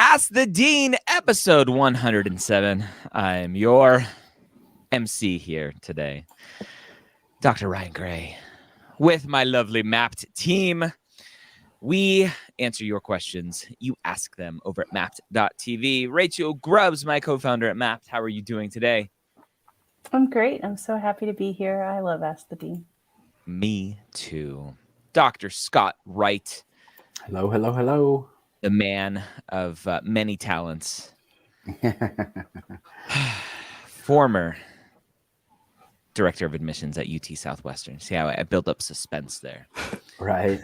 Ask the Dean, episode 107. I'm your MC here today, Dr. Ryan Gray, with my lovely Mappd team. We answer your questions. You ask them over at Mappd.tv. Rachel Grubbs, my co-founder at Mappd. How are you doing today? I'm great. I'm so happy to be here. I love Ask the Dean. Me too. Dr. Scott Wright. Hello, hello, hello. The man of many talents. Former director of admissions at UT Southwestern. See how I built up suspense there. Right.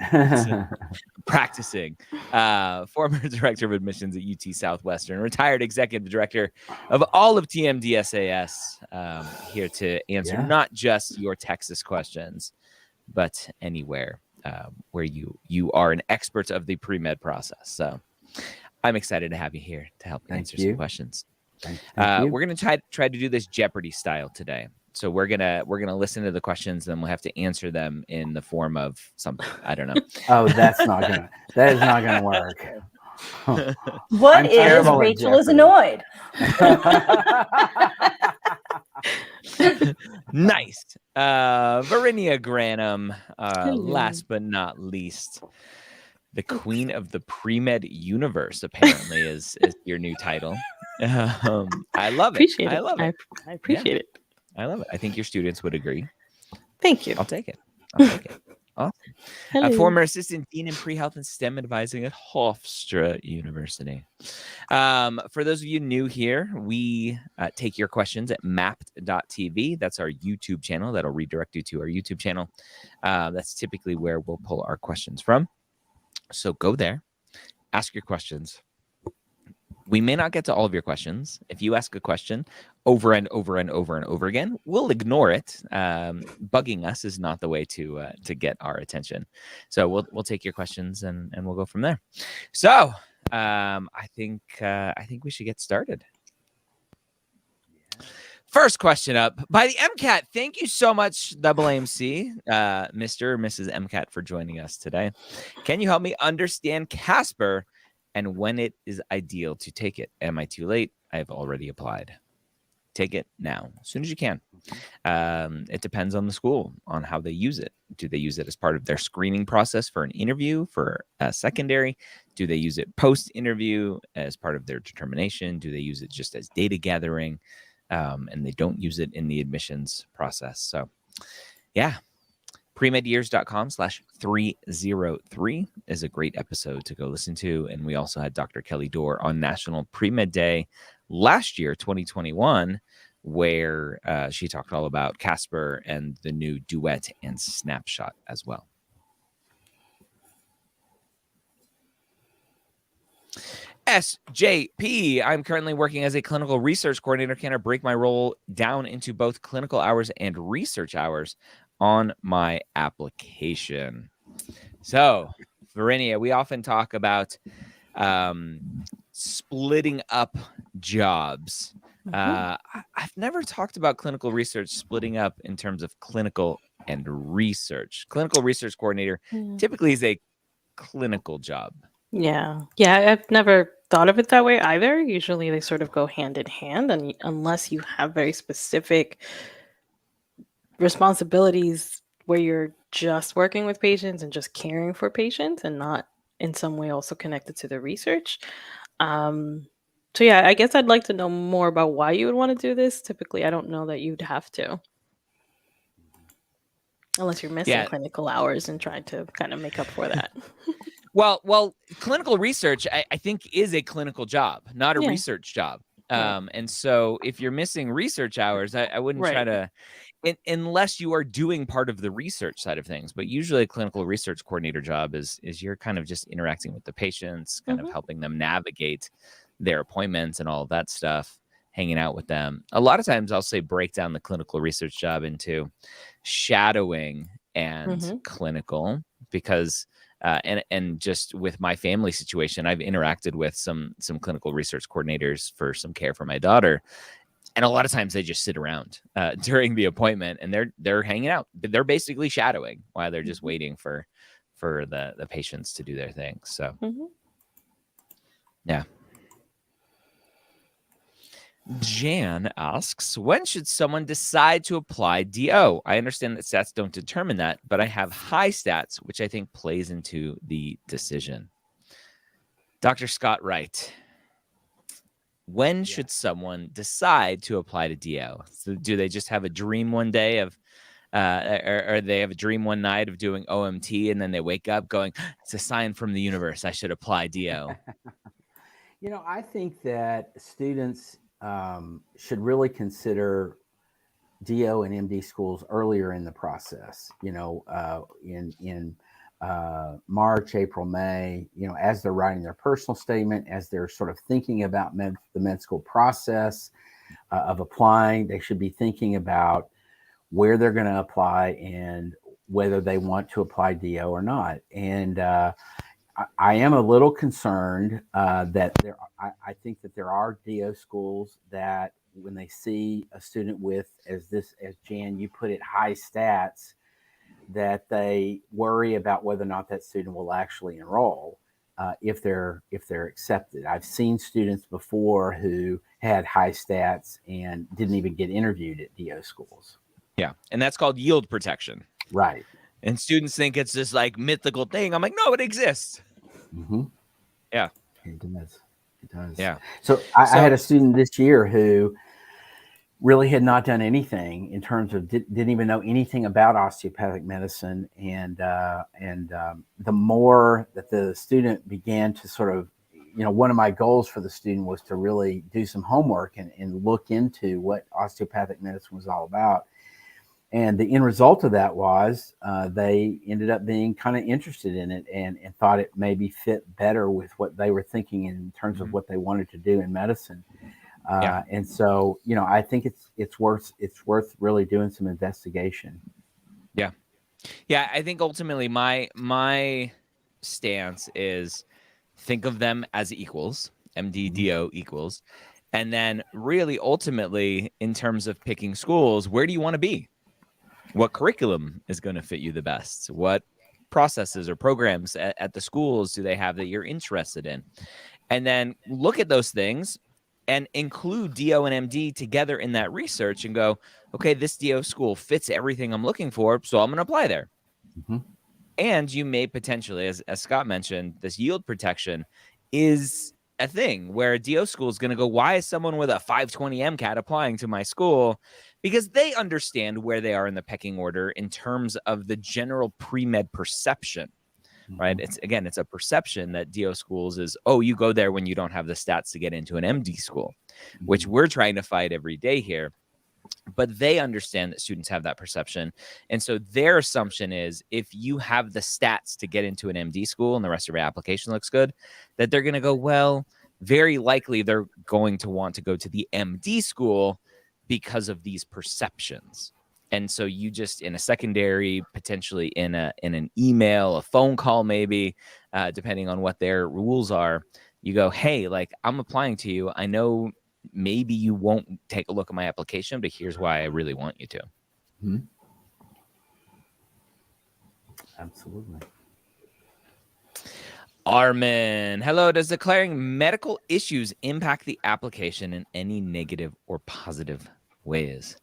Practicing. Former director of admissions at UT Southwestern. Retired executive director of all of TMDSAS. Here to answer not just your Texas questions, but anywhere where you are an expert of the pre-med process. So I'm excited to have you here to help answer some questions. Thank We're going to try to do this Jeopardy style today. So we're gonna listen to the questions, and we'll have to answer them in the form of something. I don't know. Oh, that is not gonna work. What is Rachel is annoyed? Nice. Verinia Granum, last but not least, the queen of the pre-med universe, apparently is your new title. I love it. I love it. I appreciate it. I love it. I think your students would agree. Thank you. I'll take it. Awesome. Former assistant dean in pre-health and STEM advising at Hofstra University. For those of you new here, we take your questions at Mappd.tv. That's our YouTube channel. That'll redirect you to our YouTube channel. That's typically where we'll pull our questions from. So go there, ask your questions. We may not get to all of your questions. If you ask a question over and over and over and over again, we'll ignore it. Bugging us is not the way to get our attention. So we'll take your questions and we'll go from there. So I think we should get started. First question up by the Mcat. Thank you so much, Double AMC, Mr. or Mrs. Mcat, for joining us today. Can you help me understand Casper and when it is ideal to take it? Am I too late? I have already applied. Take it now, as soon as you can. It depends on the school, on how they use it. Do they use it as part of their screening process for an interview for a secondary? Do they use it post-interview as part of their determination? Do they use it just as data gathering? And they don't use it in the admissions process. So, yeah. premedyears.com/303 is a great episode to go listen to. And we also had Dr. Kelly Dorr on National Premed Day last year, 2021, where she talked all about Casper and the new Duet and Snapshot as well. SJP, I'm currently working as a clinical research coordinator. Can I break my role down into both clinical hours and research hours on my application? So, Verinia, we often talk about splitting up jobs. I've never talked about clinical research splitting up in terms of clinical and research. Clinical research coordinator typically is a clinical job. Yeah, I've never thought of it that way either. Usually they sort of go hand in hand, and unless you have very specific responsibilities where you're just working with patients and just caring for patients and not in some way also connected to the research. So yeah, I guess I'd like to know more about why you would want to do this. Typically, I don't know that you'd have to. Unless you're missing clinical hours and trying to kind of make up for that. Well, clinical research, I think, is a clinical job, not a research job. And so if you're missing research hours, I wouldn't try to, unless you are doing part of the research side of things. But usually a clinical research coordinator job is you're kind of just interacting with the patients, kind of helping them navigate their appointments and all of that stuff, hanging out with them. A lot of times I'll say break down the clinical research job into shadowing and clinical, because and just with my family situation, I've interacted with some clinical research coordinators for some care for my daughter, and a lot of times they just sit around during the appointment and they're hanging out. They're basically shadowing while they're just waiting for the patients to do their thing. So yeah. Jan asks, when should someone decide to apply DO? I understand that stats don't determine that, but I have high stats, which I think plays into the decision. Dr. Scott Wright, when should someone decide to apply to DO? So do they just have a dream one day of, or they have a dream one night of doing OMT, and then they wake up going, it's a sign from the universe, I should apply DO? I think that students should really consider DO and MD schools earlier in the process, in March, April, May, as they're writing their personal statement, as they're sort of thinking about the med school process of applying. They should be thinking about where they're going to apply and whether they want to apply DO or not. And I am a little concerned that I think that there are DO schools that when they see a student with, as Jan, you put it, high stats, that they worry about whether or not that student will actually enroll if they're accepted. I've seen students before who had high stats and didn't even get interviewed at DO schools. Yeah, and that's called yield protection. Right. And students think it's this like mythical thing. I'm like, no, it exists. Mm-hmm. Yeah. It does. It does. Yeah. So I had a student this year who really had not done anything in terms of didn't even know anything about osteopathic medicine. And the more that the student began to sort of, one of my goals for the student was to really do some homework and look into what osteopathic medicine was all about. And the end result of that was they ended up being kind of interested in it and thought it maybe fit better with what they were thinking in terms of what they wanted to do in medicine. And so, I think it's worth really doing some investigation. Yeah. Yeah. I think ultimately my stance is think of them as equals, MD-DO equals. And then really ultimately in terms of picking schools, where do you want to be? What curriculum is going to fit you the best? What processes or programs at the schools do they have that you're interested in? And then look at those things and include DO and MD together in that research and go, okay, this DO school fits everything I'm looking for, so I'm going to apply there. Mm-hmm. And you may potentially, as Scott mentioned, this yield protection is a thing where a DO school is going to go, why is someone with a 520 Mcat applying to my school? Because they understand where they are in the pecking order in terms of the general pre-med perception, right? It's a perception that DO schools is, oh, you go there when you don't have the stats to get into an MD school, which we're trying to fight every day here. But they understand that students have that perception. And so their assumption is if you have the stats to get into an MD school and the rest of your application looks good, that they're going to go, well, very likely they're going to want to go to the MD school because of these perceptions. And so you just in a secondary, potentially in an email, a phone call, maybe, depending on what their rules are, you go, hey, like I'm applying to you. I know maybe you won't take a look at my application, but here's why I really want you to. Mm-hmm. Absolutely. Armin, hello. Does declaring medical issues impact the application in any negative or positive ways?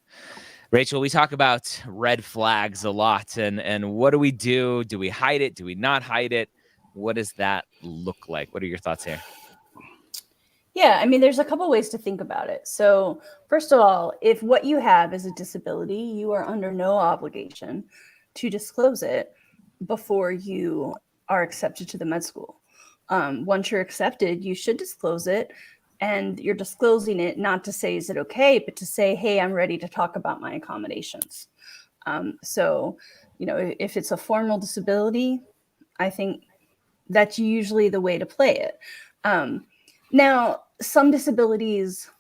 Rachel, we talk about red flags a lot. And what do we do? Do we hide it? Do we not hide it? What does that look like? What are your thoughts here? Yeah, I mean, there's a couple ways to think about it. So first of all, if what you have is a disability, you are under no obligation to disclose it before you are accepted to the med school. Once you're accepted, you should disclose it. And you're disclosing it not to say, is it okay, but to say, hey, I'm ready to talk about my accommodations. So, if it's a formal disability, I think that's usually the way to play it. Now, some disabilities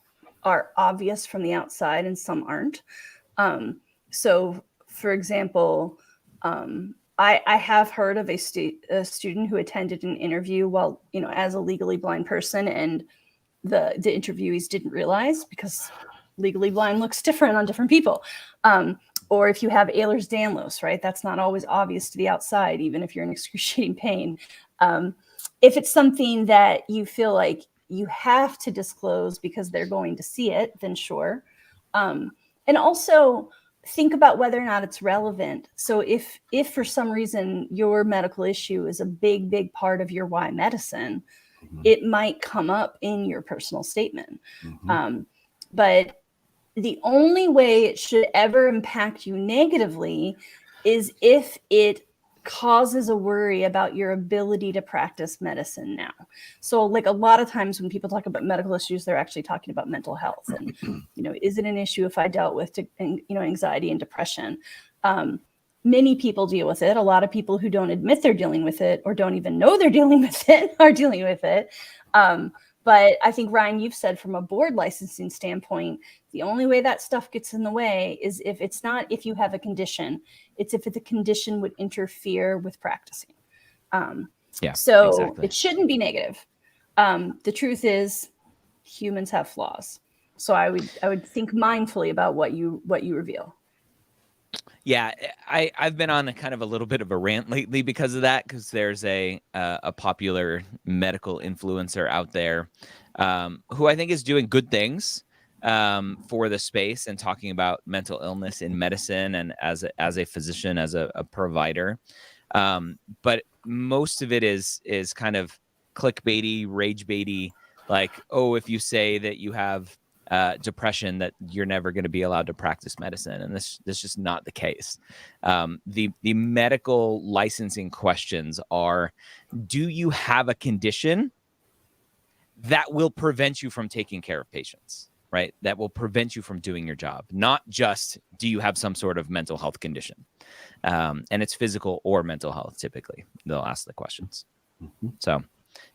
are obvious from the outside and some aren't. So, for example, I have heard of a student who attended an interview while, as a legally blind person, and the interviewees didn't realize because legally blind looks different on different people. Or if you have Ehlers-Danlos, right? That's not always obvious to the outside, even if you're in excruciating pain. If it's something that you feel like you have to disclose because they're going to see it, then sure. And also think about whether or not it's relevant. So if for some reason your medical issue is a big part of your why medicine, it might come up in your personal statement. But the only way it should ever impact you negatively is if it causes a worry about your ability to practice medicine now. So like a lot of times when people talk about medical issues, they're actually talking about mental health. And, is it an issue if I dealt with, anxiety and depression? Many people deal with it. A lot of people who don't admit they're dealing with it or don't even know they're dealing with it are dealing with it. But I think, Ryan, you've said from a board licensing standpoint, the only way that stuff gets in the way is if it's not if you have a condition, it's if the condition would interfere with practicing. So exactly. It shouldn't be negative. The truth is humans have flaws. So I would think mindfully about what you reveal. Yeah, I've been on a kind of a little bit of a rant lately because of that, because there's a popular medical influencer out there who I think is doing good things for the space and talking about mental illness in medicine and as a physician, as a provider. But most of it is kind of clickbaity, rage baity, like, oh, if you say that you have depression, that you're never going to be allowed to practice medicine. And this is just not the case. The medical licensing questions are, do you have a condition that will prevent you from taking care of patients, right? That will prevent you from doing your job, not just, do you have some sort of mental health condition? And it's physical or mental health, typically. They'll ask the questions. So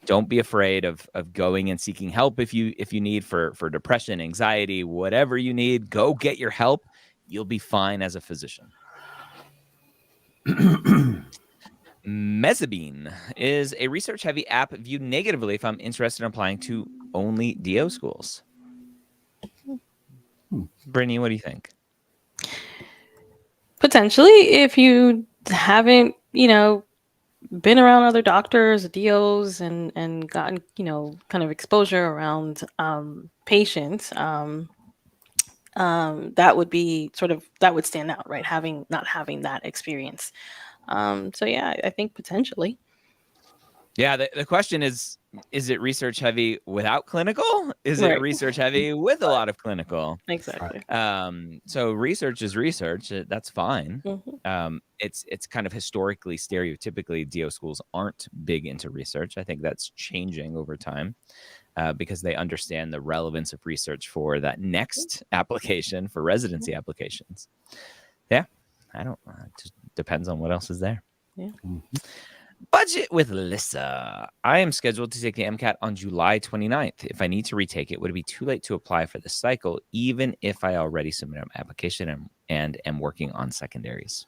don't be afraid of going and seeking help if you need for depression, anxiety, whatever you need. Go get your help. You'll be fine as a physician. Mezzabine is a research-heavy app viewed negatively if I'm interested in applying to only DO schools. Brittany, what do you think? Potentially, if you haven't, been around other doctors, DOs, and gotten, kind of exposure around patients, that would be that would stand out, right? Not having that experience. So yeah, I think potentially. Yeah, the question is it research heavy without clinical? Is it research heavy with a lot of clinical? Exactly. So research is research. That's fine. It's kind of historically, stereotypically, DO schools aren't big into research. I think that's changing over time because they understand the relevance of research for that next application, for residency applications. Yeah, it just depends on what else is there. Yeah. Budget with Lissa. I am scheduled to take the Mcat on July 29th. If I need to retake it, would it be too late to apply for the cycle, even if I already submitted my application and am working on secondaries?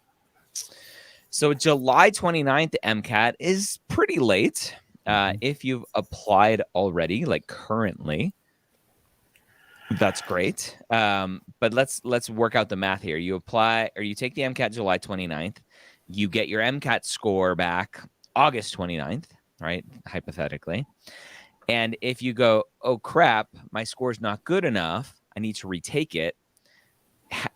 So July 29th, the Mcat is pretty late. If you've applied already, like currently, that's great. But let's work out the math here. You apply or you take the Mcat July 29th. You get your Mcat score back August 29th, right? Hypothetically. And if you go, oh, crap, my score's not good enough, I need to retake it.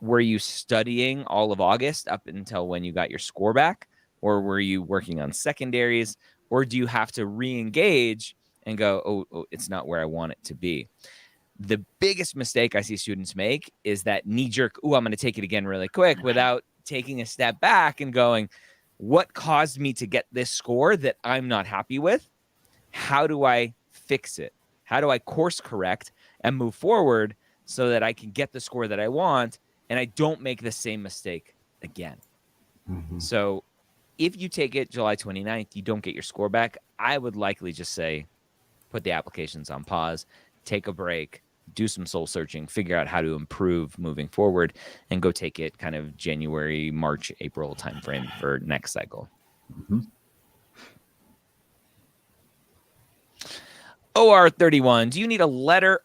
Were you studying all of August up until when you got your score back? Or were you working on secondaries? Or do you have to re-engage and go, oh, it's not where I want it to be? The biggest mistake I see students make is that knee-jerk, I'm going to take it again really quick, without taking a step back and going, what caused me to get this score that I'm not happy with? How do I fix it? How do I course correct and move forward so that I can get the score that I want and I don't make the same mistake again? So if you take it July 29th, you don't get your score back, I would likely just say, put the applications on pause, take a break, do some soul searching, figure out how to improve moving forward, and go take it kind of January, March, April timeframe for next cycle. OR31, do you need a letter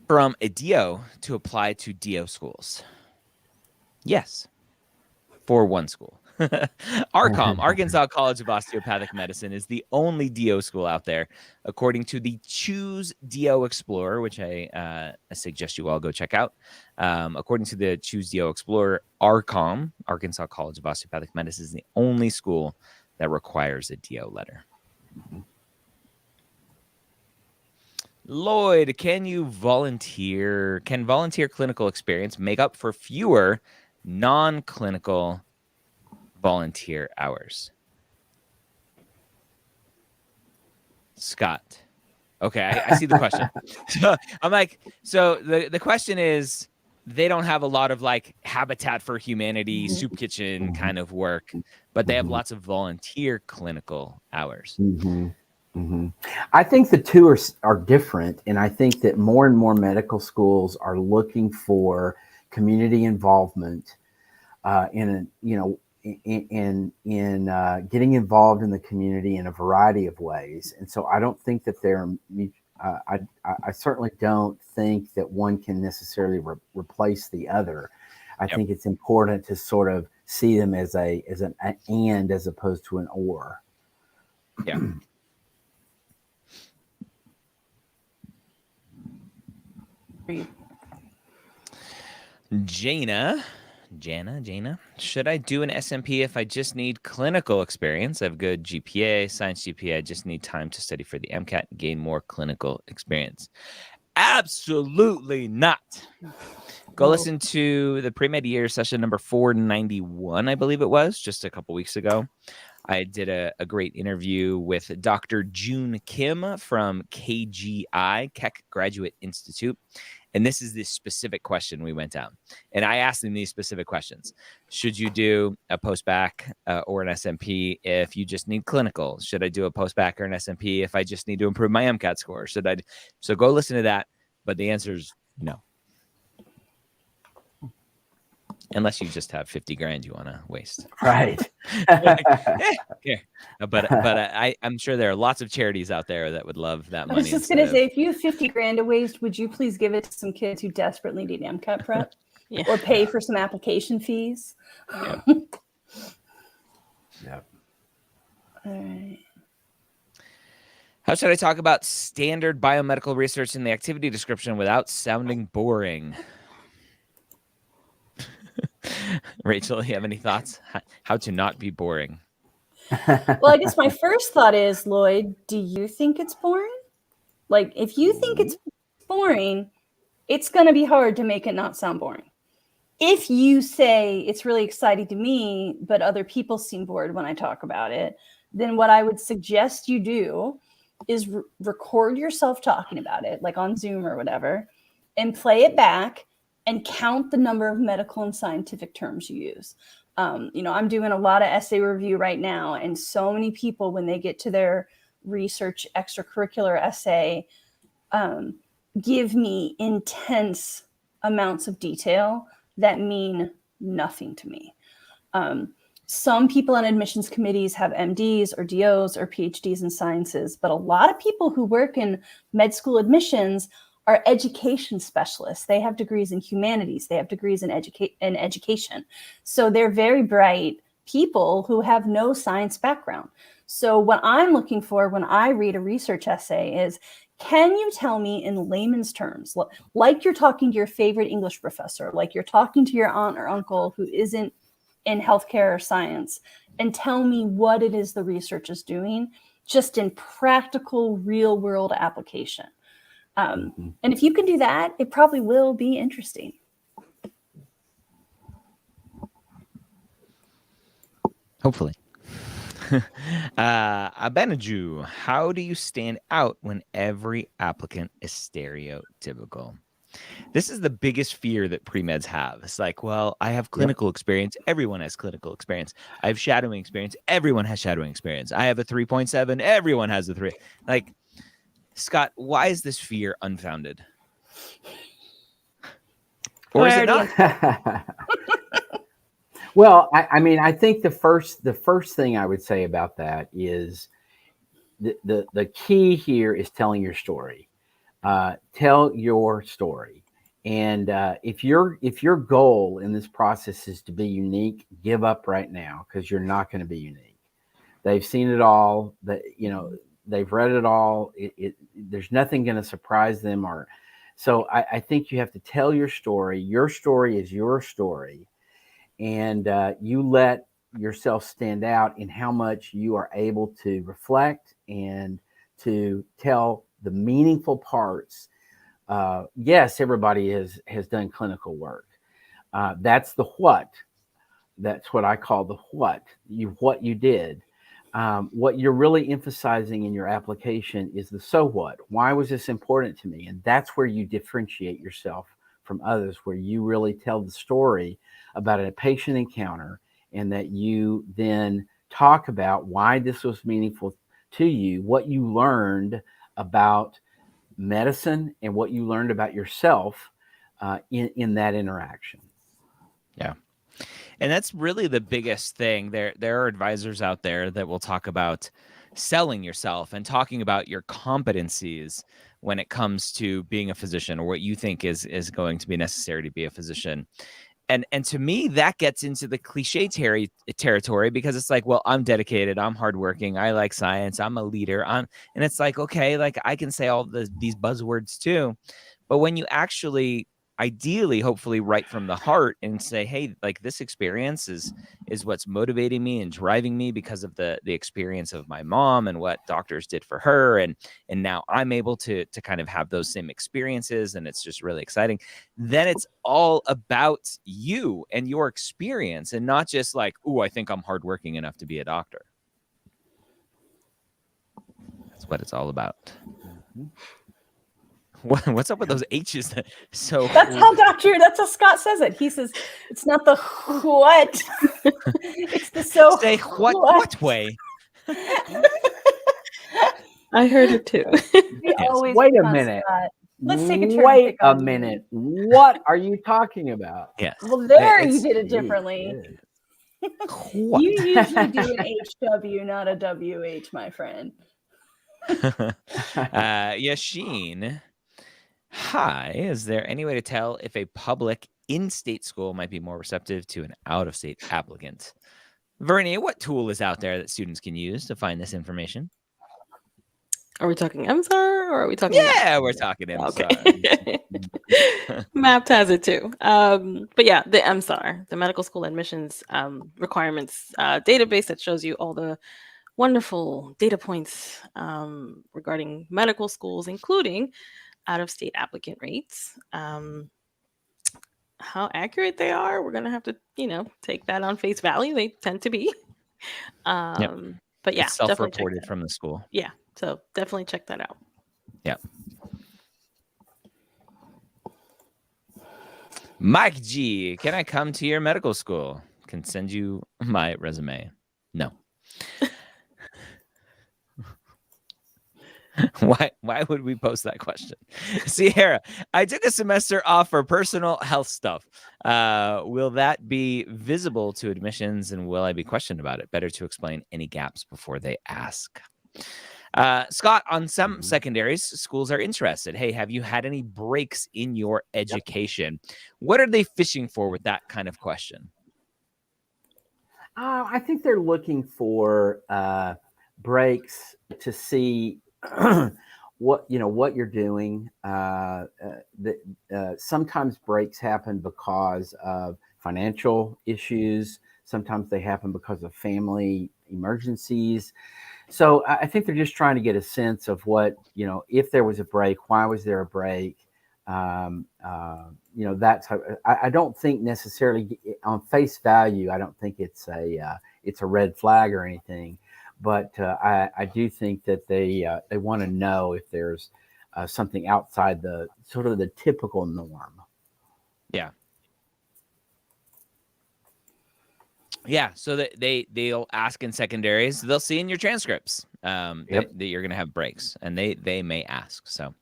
from a DO to apply to DO schools? Yes, for one school. ARCOM, Arkansas College of Osteopathic Medicine, is the only DO school out there, according to the Choose DO Explorer, which I suggest you all go check out. According to the Choose DO Explorer, ARCOM, Arkansas College of Osteopathic Medicine, is the only school that requires a DO letter. Lloyd, can volunteer clinical experience make up for fewer non-clinical volunteer hours? Scott. Okay, I see the question. So I'm like, so the question is, they don't have a lot of like Habitat for Humanity, soup kitchen kind of work, but they have lots of volunteer clinical hours. I think the two are different, and I think that more and more medical schools are looking for community involvement in getting involved in the community in a variety of ways. And so I don't think that I certainly don't think that one can necessarily replace the other. I think it's important to sort of see them as an and as opposed to an or. Yeah. Jana, should I do an SMP if I just need clinical experience? I have good GPA, science GPA. I just need time to study for the MCAT and gain more clinical experience. Absolutely not. Go listen to the Premed year session number 491, I believe it was, just a couple weeks ago. I did a great interview with Dr. June Kim from KGI, Keck Graduate Institute. And this is the specific question we went down. And I asked them these specific questions. Should you do a post-bac or an SMP if you just need clinical? Should I do a post-bac or an SMP if I just need to improve my MCAT score? So go listen to that. But the answer is no. Unless you just have 50 grand you want to waste. Right. But I'm sure there are lots of charities out there that would love that money. I was just going to say, if you have 50 grand to waste, would you please give it to some kids who desperately need MCAT prep or pay for some application fees? Yep. All right. How should I talk about standard biomedical research in the activity description without sounding boring? Rachel, you have any thoughts? How to not be boring? Well, I guess my first thought is, Lloyd, do you think it's boring? Like, if you think it's boring, it's going to be hard to make it not sound boring. If you say it's really exciting to me, but other people seem bored when I talk about it, then what I would suggest you do is record yourself talking about it, like on Zoom or whatever, and play it back and count the number of medical and scientific terms you use. I'm doing a lot of essay review right now, and so many people, when they get to their research extracurricular essay, give me intense amounts of detail that mean nothing to me. Some people on admissions committees have MDs or DOs or PhDs in sciences, but a lot of people who work in med school admissions are education specialists. They have degrees in humanities. They have degrees in education. So they're very bright people who have no science background. So what I'm looking for when I read a research essay is, can you tell me in layman's terms, like you're talking to your favorite English professor, like you're talking to your aunt or uncle who isn't in healthcare or science, and tell me what it is the research is doing, just in practical, real world application. And if you can do that, it probably will be interesting. Hopefully. Abenaju, how do you stand out when every applicant is stereotypical? This is the biggest fear that pre-meds have. It's like, well, I have clinical experience. Everyone has clinical experience. I have shadowing experience. Everyone has shadowing experience. I have a 3.7. Everyone has a 3. Like, Scott, why is this fear unfounded? Or is it not? Well, I mean, I think the first thing I would say about that is the key here is telling your story. Tell your story. And if your goal in this process is to be unique, give up right now, because you're not going to be unique. They've seen it all. That they've read it all. There's nothing going to surprise them. Or so I think you have to tell your story. Your story is your story, and you let yourself stand out in how much you are able to reflect and to tell the meaningful parts. Yes, everybody has done clinical work. That's the what. That's what I call the what you did. What you're really emphasizing in your application is the so what. Why was this important to me? And that's where you differentiate yourself from others, where you really tell the story about a patient encounter, and that you then talk about why this was meaningful to you, what you learned about medicine, and what you learned about yourself in that interaction. Yeah. And that's really the biggest thing. There are advisors out there that will talk about selling yourself and talking about your competencies when it comes to being a physician, or what you think is going to be necessary to be a physician. And to me, that gets into the cliche territory, because it's like, well, I'm dedicated, I'm hardworking, I like science, I'm a leader. And it's like, okay, like I can say all these buzzwords too. But when you actually, ideally, hopefully right from the heart, and say, hey, like this experience is what's motivating me and driving me, because of the experience of my mom and what doctors did for her. And now I'm able to kind of have those same experiences, and it's just really exciting. Then it's all about you and your experience, and not just like, oh, I think I'm hardworking enough to be a doctor. That's what it's all about. Mm-hmm. What's up with those H's? So that's how Scott says it. He says it's not the what, it's the so. Say what way? I heard it too. Wait a minute. Scott. Let's take a turn. Wait a minute. What are you talking about? Yes. Well, you did it differently. You usually do an HW, not a WH, my friend. Yasheen. Hi, is there any way to tell if a public in-state school might be more receptive to an out-of-state applicant? Vernie, what tool is out there that students can use to find this information? Are we talking MSAR, or are we talking? Yeah, we're talking MSAR. Okay. Mappd has it too. But yeah, the MSAR, the Medical School Admissions Requirements database, that shows you all the wonderful data points regarding medical schools, including out-of-state applicant rates. How accurate they are, we're going to have to, take that on face value. They tend to be. Yep. But yeah, it's self-reported from the school. Yeah, so definitely check that out. Yeah. Mike G, can I come to your medical school? Can send you my resume. No. Why would we post that question? Sierra, I took a semester off for personal health stuff. Will that be visible to admissions, and will I be questioned about it? Better to explain any gaps before they ask. Scott, on some secondaries, schools are interested. Hey, have you had any breaks in your education? Yep. What are they fishing for with that kind of question? I think they're looking for breaks to see what you're doing. Sometimes breaks happen because of financial issues. Sometimes they happen because of family emergencies. So I think they're just trying to get a sense of what, if there was a break, why was there a break? That's how, I don't think necessarily on face value, I don't think it's a red flag or anything. But I do think that they want to know if there's something outside the sort of the typical norm. Yeah. Yeah. So that they'll ask in secondaries. They'll see in your transcripts that you're going to have breaks, and they may ask. So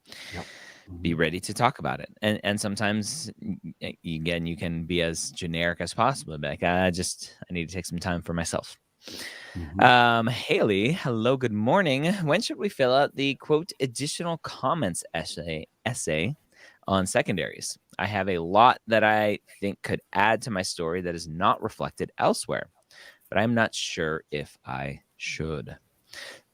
be ready to talk about it. And sometimes, again, you can be as generic as possible. Like, I need to take some time for myself. Haley, hello, good morning. When should we fill out the quote additional comments essay on secondaries. I have a lot that I think could add to my story that is not reflected elsewhere, but I'm not sure if I should.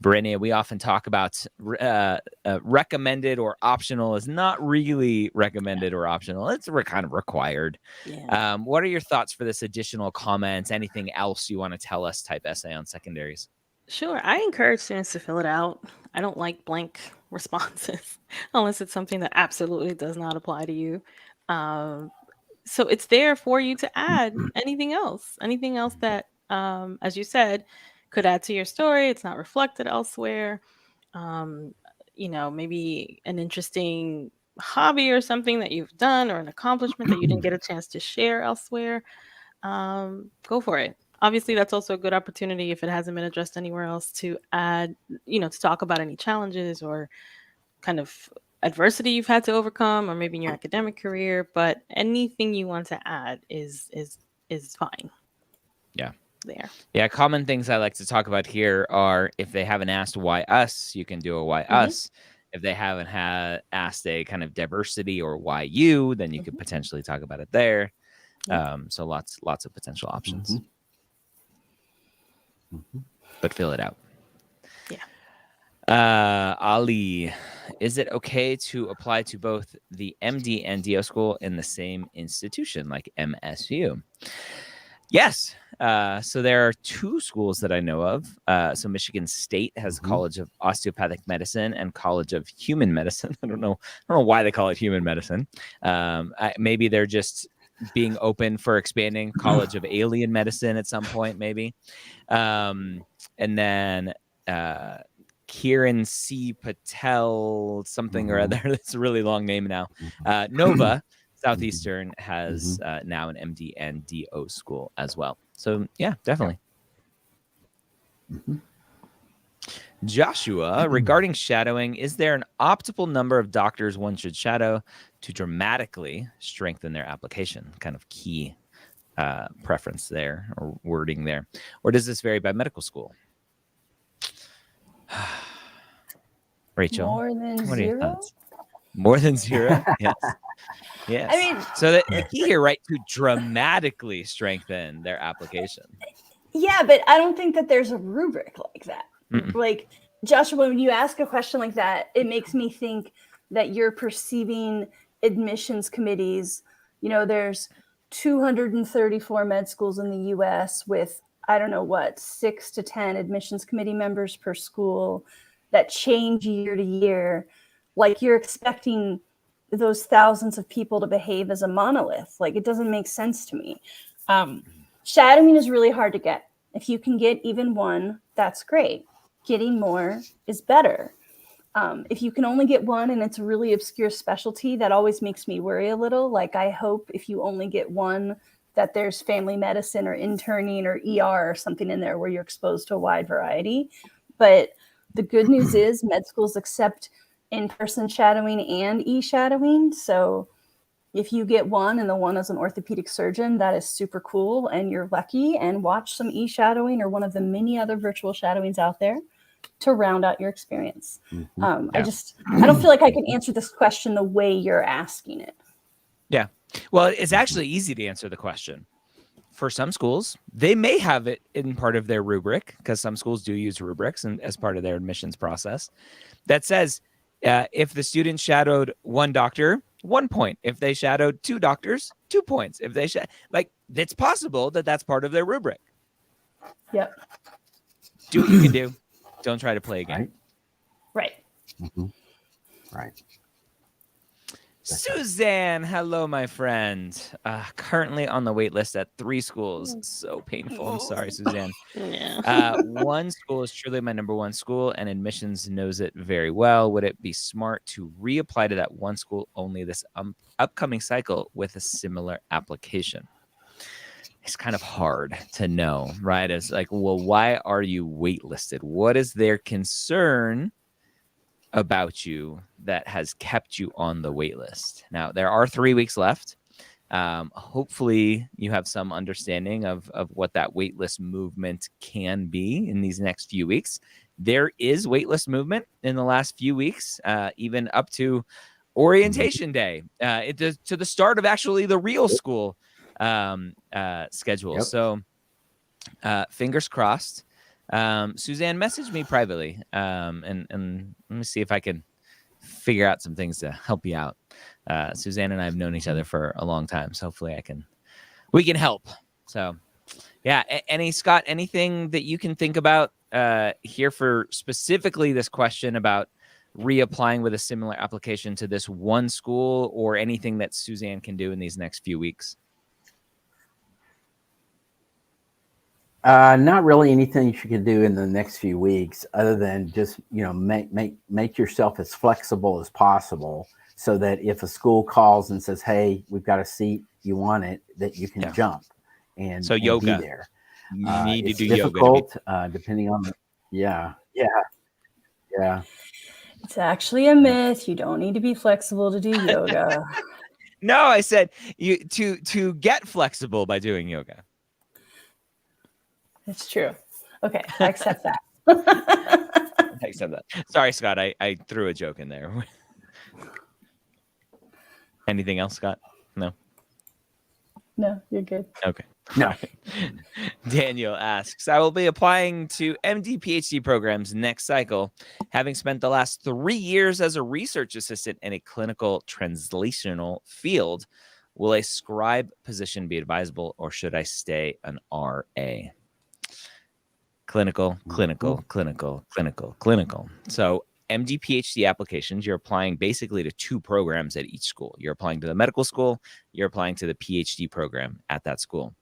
Brittany, we often talk about recommended or optional is not really recommended or optional. It's kind of required. Yeah. What are your thoughts for this additional comments? Anything else you want to tell us type essay on secondaries? Sure. I encourage students to fill it out. I don't like blank responses unless it's something that absolutely does not apply to you. So it's there for you to add anything else that, as you said, could add to your story. It's not reflected elsewhere. Maybe an interesting hobby or something that you've done or an accomplishment that you didn't get a chance to share elsewhere. Go for it. Obviously, that's also a good opportunity if it hasn't been addressed anywhere else to add, to talk about any challenges or kind of adversity you've had to overcome, or maybe in your academic career. But anything you want to add is fine. Yeah. There. Yeah. Common things I like to talk about here are if they haven't asked why us, you can do a why us. If they haven't asked a kind of diversity or why you, then you could potentially talk about it there. So lots of potential options. But fill it out. Yeah. Ali, is it okay to apply to both the MD and DO school in the same institution, like MSU? Yes. So there are two schools that I know of. So Michigan State has College of Osteopathic Medicine and College of Human Medicine. I don't know why they call it human medicine. Maybe they're just being open for expanding College of Alien Medicine at some point, maybe. And then Kiran C. Patel, something or other. That's a really long name now. Nova Southeastern has now an MD and DO school as well. So yeah, definitely. Joshua, regarding shadowing, is there an optimal number of doctors one should shadow to dramatically strengthen their application? Kind of key preference there or wording there. Or does this vary by medical school? Rachel, more than zero? More than zero? Yes. Yes. I mean, so the key here, right, to dramatically strengthen their application. Yeah, but I don't think that there's a rubric like that. Like, Joshua, when you ask a question like that, it makes me think that you're perceiving admissions committees. There's 234 med schools in the US with, 6 to 10 admissions committee members per school that change year to year. Like, you're expecting those thousands of people to behave as a monolith. Like, it doesn't make sense to me. Shadowing is really hard to get. If you can get even one, that's great. Getting more is better. If you can only get one and it's a really obscure specialty, that always makes me worry a little. Like, I hope if you only get one, that there's family medicine or interning or ER or something in there where you're exposed to a wide variety. But the good news is med schools accept in-person shadowing and e-shadowing. So if you get one and the one is an orthopedic surgeon, that is super cool and you're lucky, and watch some e-shadowing or one of the many other virtual shadowings out there to round out your experience. I don't feel like I can answer this question the way you're asking it. Yeah. Well, it's actually easy to answer the question. For some schools, they may have it in part of their rubric, because some schools do use rubrics and as part of their admissions process, that says if the student shadowed one doctor, 1 point. If they shadowed 2 doctors, 2 points. If they it's possible that that's part of their rubric. Yep. Do what you can do. Don't try to play a game. Right. Right. Suzanne, hello, my friend. Currently on the wait list at 3 schools. So painful. I'm sorry, Suzanne. One school is truly my number one school, and admissions knows it very well. Would it be smart to reapply to that one school only this upcoming cycle with a similar application? It's kind of hard to know, right? It's like, well, why are you waitlisted? What is their concern about you that has kept you on the wait list? Now, there are 3 weeks left. Hopefully you have some understanding of what that waitlist movement can be in these next few weeks. There is waitlist movement in the last few weeks, even up to orientation day, to the start of actually the real school schedule. Yep. So fingers crossed. Suzanne messaged me privately, and let me see if I can figure out some things to help you out. Suzanne and I have known each other for a long time, so hopefully we can help. So yeah, Scott, anything that you can think about here for specifically this question about reapplying with a similar application to this one school, or anything that Suzanne can do in these next few weeks? Not really anything you can do in the next few weeks, other than just, make yourself as flexible as possible, so that if a school calls and says, "Hey, we've got a seat, you want it," that you can jump and yoga. be there. You need to do difficult, yoga. Depending on yeah. It's actually a myth. You don't need to be flexible to do yoga. No, I said you to get flexible by doing yoga. It's true. Okay, I accept that. I accept that. Sorry, Scott. I threw a joke in there. Anything else, Scott? No. No, you're good. Okay. No. Daniel asks, I will be applying to MD PhD programs next cycle, having spent the last 3 years as a research assistant in a clinical translational field. Will a scribe position be advisable, or should I stay an RA? Clinical. So MD PhD applications, you're applying basically to 2 programs at each school. You're applying to the medical school, you're applying to the PhD program at that school.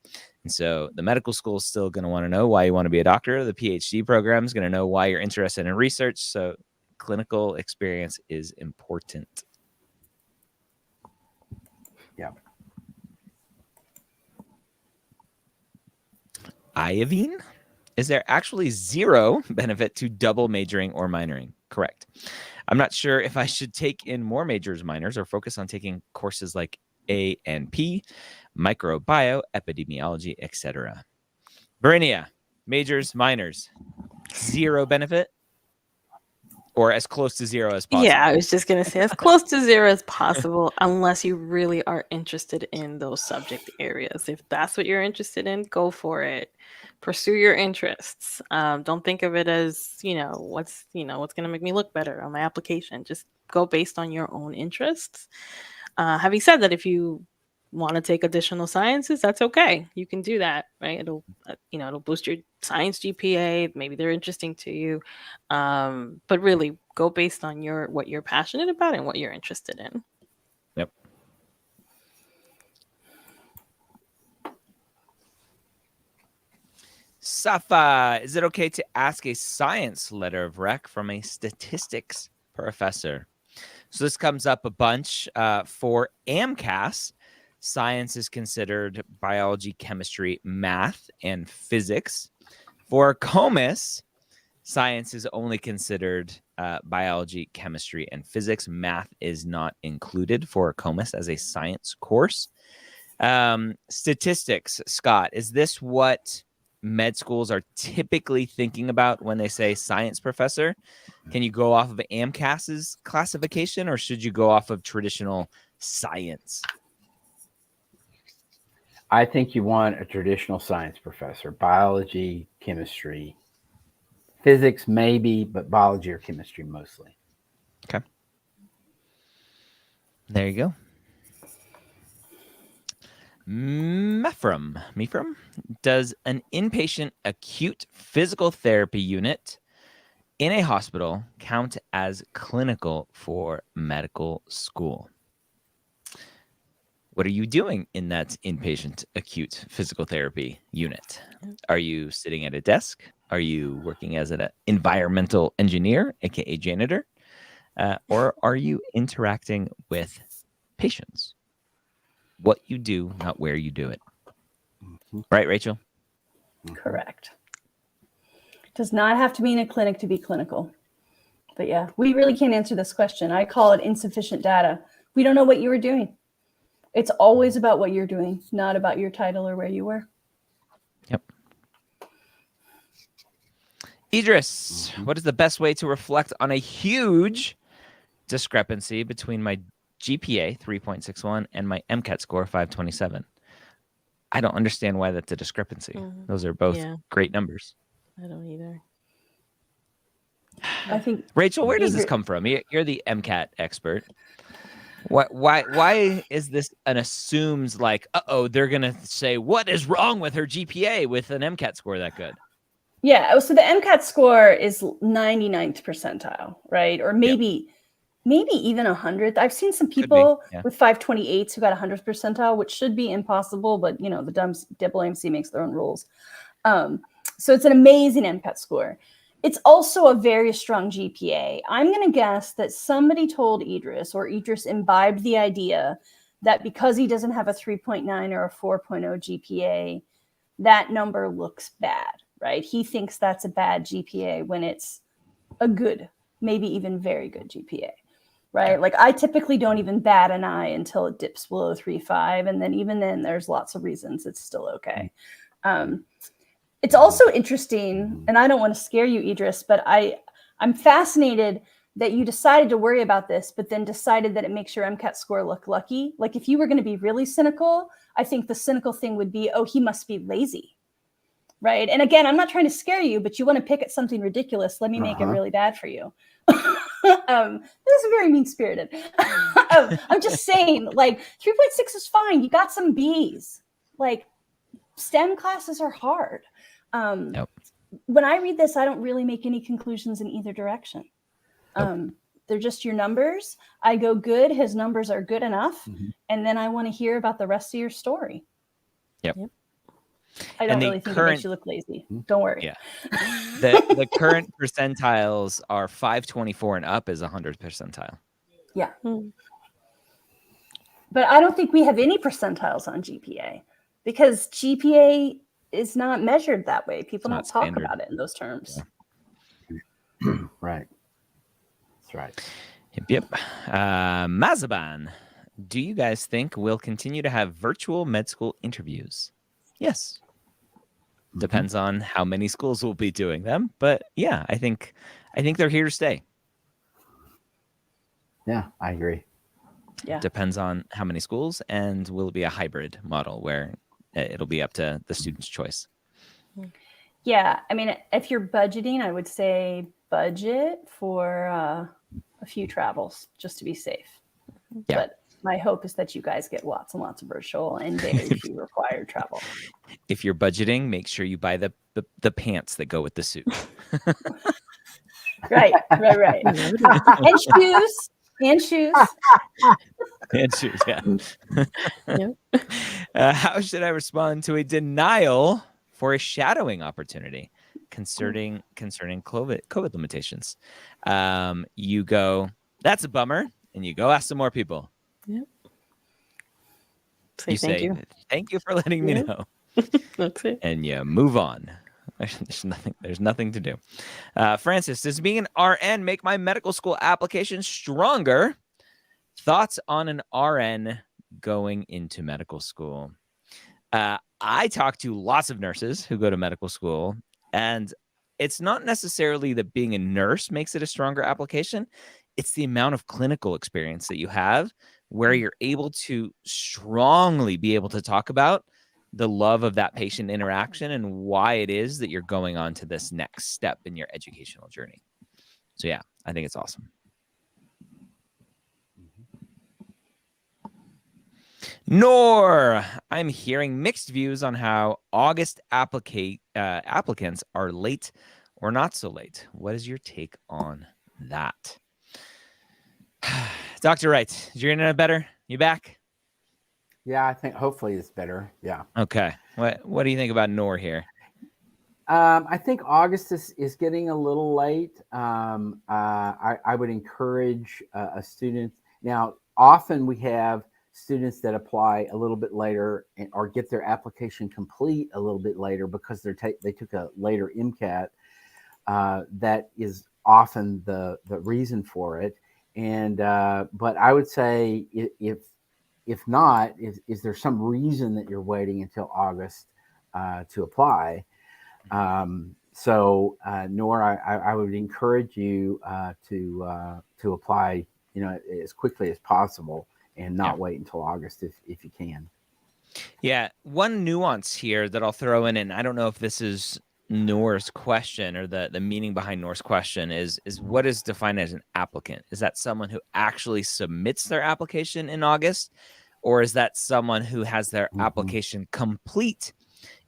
And so the medical school is still going to want to know why you want to be a doctor. The PhD program is going to know why you're interested in research. So clinical experience is important. Yeah. Iovine? Is there actually 0 benefit to double majoring or minoring? Correct. I'm not sure if I should take in more majors, minors, or focus on taking courses like A&P, microbio, epidemiology, etc. Verinia, majors, minors, 0 benefit, or as close to 0 as possible? Yeah, I was just going to say as close to 0 as possible, unless you really are interested in those subject areas. If that's what you're interested in, go for it. Pursue your interests. Don't think of it as, what's going to make me look better on my application. Just go based on your own interests. Having said that, if you want to take additional sciences, that's okay. You can do that, right? It'll boost your science GPA. Maybe they're interesting to you. But really go based on what you're passionate about and what you're interested in. Yep. Safa, is it okay to ask a science letter of rec from a statistics professor? So this comes up a bunch for AMCAS. Science is considered biology, chemistry, math, and physics. For COMIS, science is only considered biology, chemistry, and physics. Math is not included for COMIS as a science course. Statistics, Scott, is this what med schools are typically thinking about when they say science professor? Can you go off of AMCAS's classification, or should you go off of traditional science? I think you want a traditional science professor, biology, chemistry, physics maybe, but biology or chemistry mostly. Okay. There you go. Mefram, does an inpatient acute physical therapy unit in a hospital count as clinical for medical school? What are you doing in that inpatient acute physical therapy unit? Are you sitting at a desk? Are you working as an environmental engineer, aka janitor? Or are you interacting with patients? What you do, not where you do it. Right, Rachel? Correct. Does not have to be in a clinic to be clinical. But yeah, we really can't answer this question. I call it insufficient data. We don't know what you were doing. It's always about what you're doing, not about your title or where you were. Yep. Idris, what is the best way to reflect on a huge discrepancy between my GPA 3.61 and my MCAT score 527. I don't understand why that's a discrepancy. Those are both great numbers. I don't either. I think, Rachel, where does this come from? You're the MCAT expert. Why is this an assumes like, they're going to say, what is wrong with her GPA with an MCAT score that good? Yeah. So the MCAT score is 99th percentile, right? Or maybe even 100th. I've seen some people with 528s who got 100th percentile, which should be impossible, but the AAMC makes their own rules. So it's an amazing MCAT score. It's also a very strong GPA. I'm going to guess that somebody told Idris, or Idris imbibed the idea that because he doesn't have a 3.9 or a 4.0 GPA, that number looks bad, right? He thinks that's a bad GPA when it's a good, maybe even very good GPA, right? Like I typically don't even bat an eye until it dips below 3.5. And then even then there's lots of reasons it's still okay. It's also interesting, and I don't want to scare you, Idris, but I'm fascinated that you decided to worry about this, but then decided that it makes your MCAT score look lucky. Like if you were going to be really cynical, I think the cynical thing would be, he must be lazy, right? And again, I'm not trying to scare you, but you want to pick at something ridiculous. Let me make it really bad for you. This is very mean-spirited. I'm just saying, like 3.6 is fine. You got some Bs. Like STEM classes are hard. When I read this, I don't really make any conclusions in either direction. They're just your numbers. I go good. His numbers are good enough. And then I want to hear about the rest of your story. Yep. I don't really think it makes you look lazy. Don't worry. Yeah. The current percentiles are 524 and up is 100th percentile. Yeah. But I don't think we have any percentiles on GPA because GPA is not measured that way. People don't talk about it in those terms. Yeah. Right. That's right. Yep. Mazaban, do you guys think we'll continue to have virtual med school interviews? Yes. Depends on how many schools will be doing them, but yeah, I think they're here to stay. Yeah, I agree. Yeah. Depends on how many schools, and will be a hybrid model where it'll be up to the student's choice. Yeah, I mean, if you're budgeting, I would say budget for a few travels just to be safe. Yeah. But my hope is that you guys get lots and lots of virtual and very few required travel. If you're budgeting, make sure you buy the pants that go with the suit. Right. And shoes. And shoes, yeah. How should I respond to a denial for a shadowing opportunity concerning COVID limitations? You go, that's a bummer, and you go ask some more people. Yep. You say, thank you for letting me know. That's it. And you move on. There's nothing to do. Francis, does being an RN make my medical school application stronger? Thoughts on an RN going into medical school? I talk to lots of nurses who go to medical school, and it's not necessarily that being a nurse makes it a stronger application. It's the amount of clinical experience that you have where you're able to strongly be able to talk about the love of that patient interaction and why it is that you're going on to this next step in your educational journey. So yeah, I think it's awesome. Nor, I'm hearing mixed views on how August applicants are late or not so late. What is your take on that? Dr. Wright, is your internet better? You back? Yeah, I think hopefully it's better. Yeah. Okay. What do you think about Nor here? I think August is getting a little late. I would encourage a student. Now, often we have students that apply a little bit later or get their application complete a little bit later because they took a later MCAT. That is often the reason for it. And but I would say if not, is there some reason that you're waiting until August to apply? Nor I would encourage you to apply as quickly as possible, and not wait until August if you can. Yeah. One nuance here that I'll throw in, and I don't know if this is Noor's question or the meaning behind Noor's question is what is defined as an applicant? Is that someone who actually submits their application in August, or is that someone who has their application complete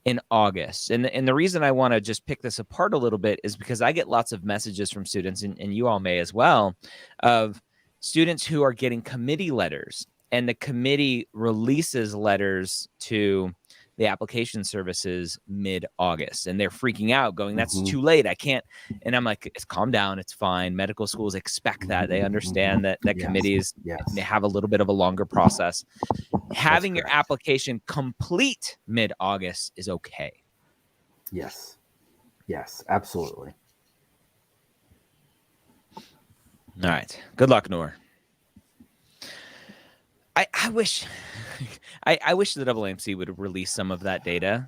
in August? And the reason I want to just pick this apart a little bit is because I get lots of messages from students, and you all may as well, of students who are getting committee letters, and the committee releases letters to the application services mid-August, and they're freaking out, going, that's too late, I can't. And I'm like, calm down, it's fine. Medical schools expect that. They understand that committees, they have a little bit of a longer process. Having your application complete mid-August is okay. Yes, absolutely. All right. Good luck, Noor. I wish I wish the AAMC would release some of that data,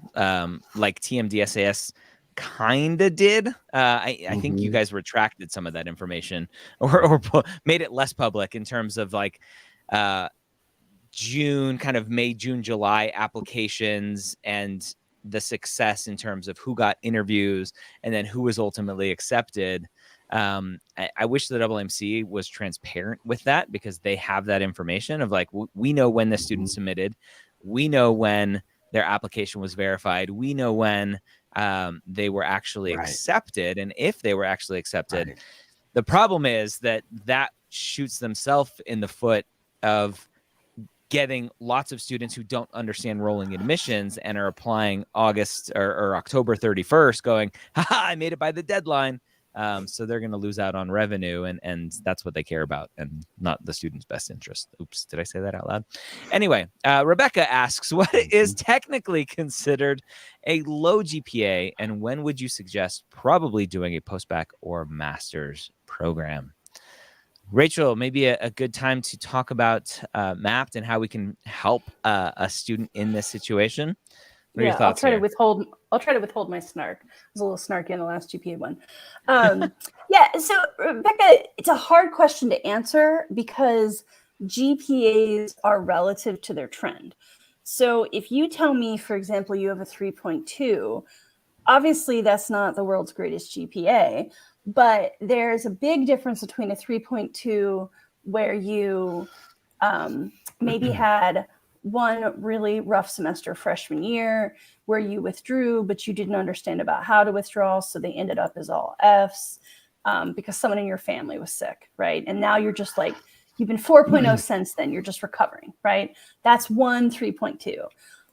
like TMDSAS kind of did. I think you guys retracted some of that information or made it less public in terms of like June, kind of May, June, July applications and the success in terms of who got interviews and then who was ultimately accepted. I wish the AAMC was transparent with that, because they have that information of like, we know when the student submitted, we know when their application was verified, we know when they were actually accepted, and if they were actually accepted. The problem is that shoots themselves in the foot of getting lots of students who don't understand rolling admissions and are applying August or October 31st going, haha, I made it by the deadline. So they're going to lose out on revenue, and that's what they care about, and not the student's best interest. Oops, did I say that out loud? Anyway, Rebecca asks, what is technically considered a low GPA, and when would you suggest probably doing a postbac or master's program? Rachel, maybe a good time to talk about Mappd and how we can help a student in this situation. What are your thoughts I'll try to withhold my snark. I was a little snarky in the last GPA one. So Rebecca, it's a hard question to answer because GPAs are relative to their trend. So if you tell me, for example, you have a 3.2, obviously that's not the world's greatest GPA, but there's a big difference between a 3.2 where you maybe had one really rough semester freshman year where you withdrew, but you didn't understand about how to withdraw. So they ended up as all Fs because someone in your family was sick, right? And now you're just like, you've been 4.0 since then, you're just recovering, right? That's one 3.2.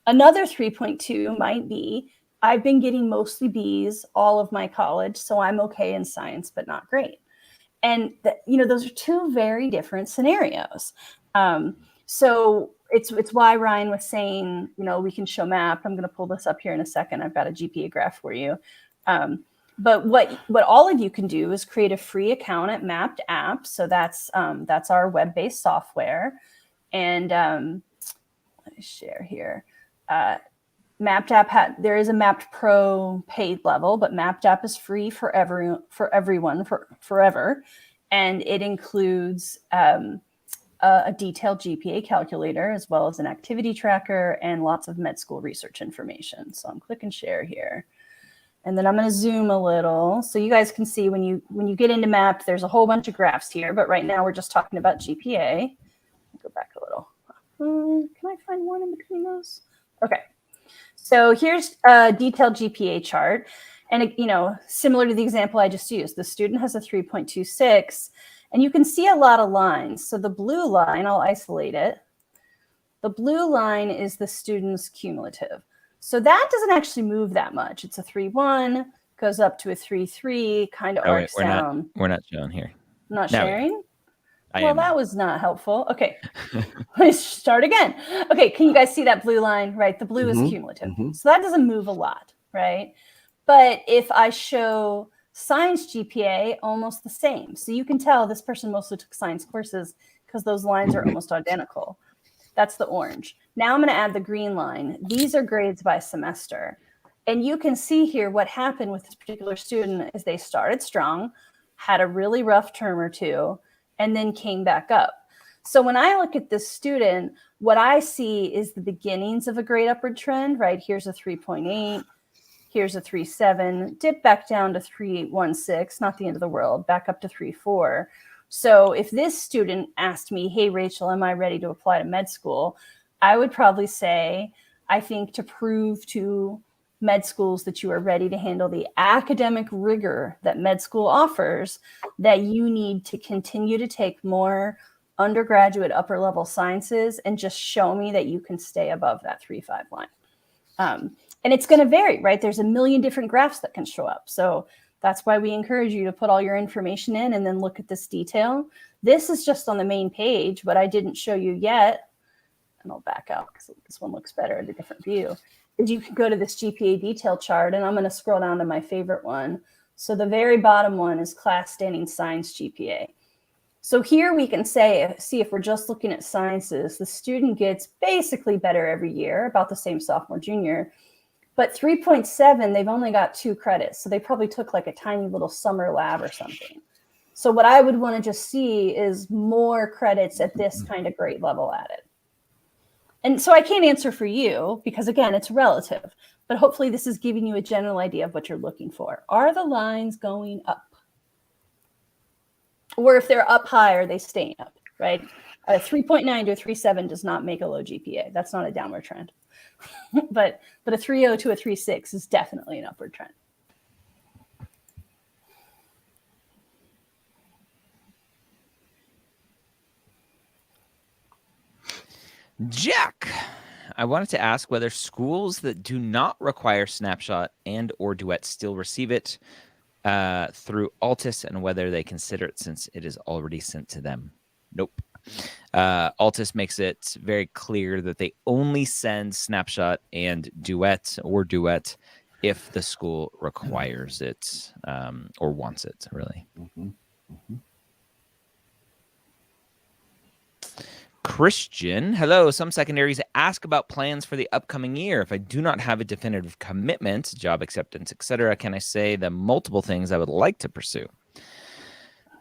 Another 3.2 might be, I've been getting mostly Bs all of my college, so I'm okay in science, but not great. And those are two very different scenarios. So it's why Ryan was saying, we can show Mappd. I'm going to pull this up here in a second. I've got a GPA graph for you. But what all of you can do is create a free account at Mappd app. So that's our web-based software. And let me share here. Mappd app there is a Mappd Pro paid level, but Mappd app is free for everyone forever, and it includes a detailed GPA calculator as well as an activity tracker and lots of med school research information. So I'm clicking share here, and then I'm going to zoom a little so you guys can see when you get into Mappd, there's a whole bunch of graphs here, but right now we're just talking about GPA. Go back a little. Can I find one in between those? Okay. So here's a detailed GPA chart. And, similar to the example I just used, the student has a 3.26, and you can see a lot of lines. So the blue line, I'll isolate it. The blue line is the student's cumulative. So that doesn't actually move that much. It's a 3.1, goes up to a 3.3, kind of arcs down. We're not showing here. Not sharing? Well, that was not helpful. Okay, let's start again. Okay, can you guys see that blue line, right? The blue is cumulative. So that doesn't move a lot, right? But if I show science GPA, almost the same. So you can tell this person mostly took science courses because those lines are almost identical. That's the orange. Now I'm going to add the green line. These are grades by semester. And you can see here what happened with this particular student is they started strong, had a really rough term or two, and then came back up. So when I look at this student, what I see is the beginnings of a great upward trend, right? Here's a 3.8, here's a 3.7, dip back down to 3.16, not the end of the world, back up to 3.4. So if this student asked me, hey, Rachel, am I ready to apply to med school? I would probably say, I think to prove to med schools that you are ready to handle the academic rigor that med school offers, that you need to continue to take more undergraduate upper level sciences and just show me that you can stay above that 3.5 line. And it's going to vary, right? There's a million different graphs that can show up. So that's why we encourage you to put all your information in and then look at this detail. This is just on the main page, but I didn't show you yet. And I'll back out because this one looks better at a different view. Is you can go to this Gpa Detail Chart, and I'm going to scroll down to my favorite one. So the very bottom one is class standing science GPA. So here we can see if we're just looking at sciences, the student gets basically better every year, about the same sophomore, junior. But 3.7, they've only got 2 credits. So they probably took like a tiny little summer lab or something. So what I would want to just see is more credits at this kind of grade level added. And so I can't answer for you because, again, it's relative. But hopefully this is giving you a general idea of what you're looking for. Are the lines going up? Or if they're up high, are they staying up, right? A 3.9 to a 3.7 does not make a low GPA. That's not a downward trend. but a 3.0 to a 3.6 is definitely an upward trend. Jack, I wanted to ask whether schools that do not require snapshot and or duet still receive it through Altus, and whether they consider it since it is already sent to them. Nope. Altus makes it very clear that they only send snapshot and duet if the school requires it or wants it, really. Mm-hmm. Mm-hmm. Christian, hello. Some secondaries ask about plans for the upcoming year. If I do not have a definitive commitment, job acceptance, etc., can I say the multiple things I would like to pursue?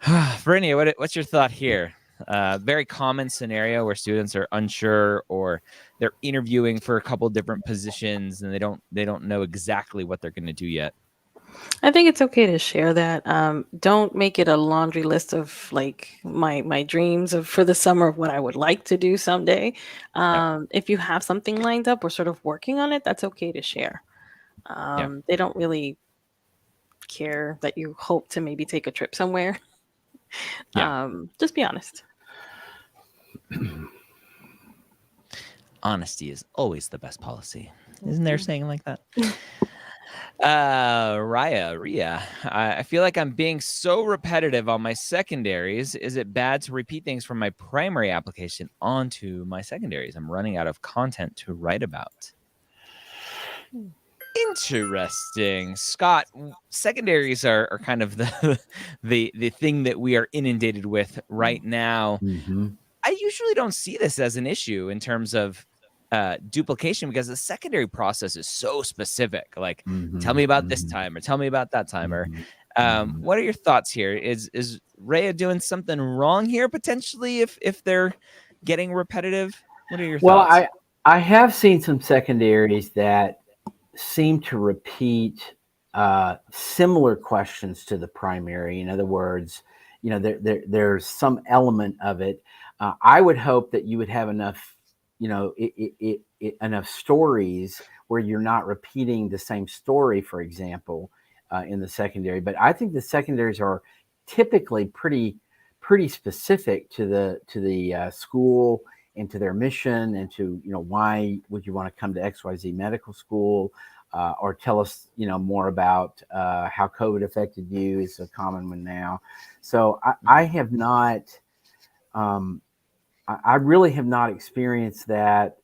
Verinia, what's your thought here? Very common scenario where students are unsure or they're interviewing for a couple different positions and they don't know exactly what they're going to do yet. I think it's okay to share that. Don't make it a laundry list of like my dreams for the summer of what I would like to do someday. If you have something lined up or sort of working on it, that's okay to share. They don't really care that you hope to maybe take a trip somewhere. Just be honest. Honesty is always the best policy. Isn't there a saying like that? Ria, I feel like I'm being so repetitive on my secondaries. Is it bad to repeat things from my primary application onto my secondaries? I'm running out of content to write about. Interesting. Scott, secondaries are kind of the thing that we are inundated with right now. Mm-hmm. I usually don't see this as an issue in terms of duplication, because the secondary process is so specific. Like, tell me about this time, or tell me about that time, or what are your thoughts here? Is Rhea doing something wrong here potentially if they're getting repetitive? What are your thoughts? Well, I have seen some secondaries that seem to repeat similar questions to the primary. In other words, there's some element of it. I would hope that you would have enough enough stories where you're not repeating the same story, for example, in the secondary. But I think the secondaries are typically pretty specific to the school and to their mission, and to why would you want to come to XYZ medical school, or tell us more about how COVID affected you is a common one now. So I have not. I really have not experienced that